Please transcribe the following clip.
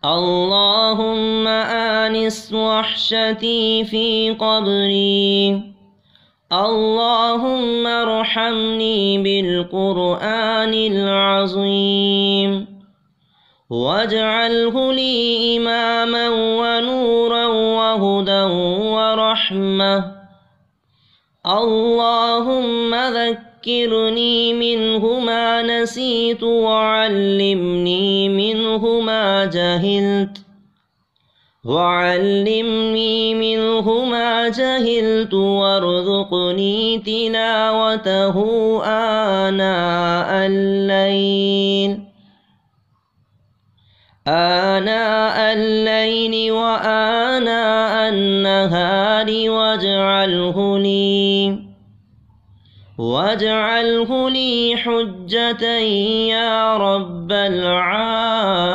اللهم آنس وحشتي في قبري. اللهم ارحمني بالقرآن العظيم واجعله لي إماما ونورا وهدى ورحمة. اللهم ذكرني منه ما نسيت وعلمني منه ما جهلت وارزقني تلاوته آناء الليل وآناء النهار واجعله لي حجة يا رب العالمين.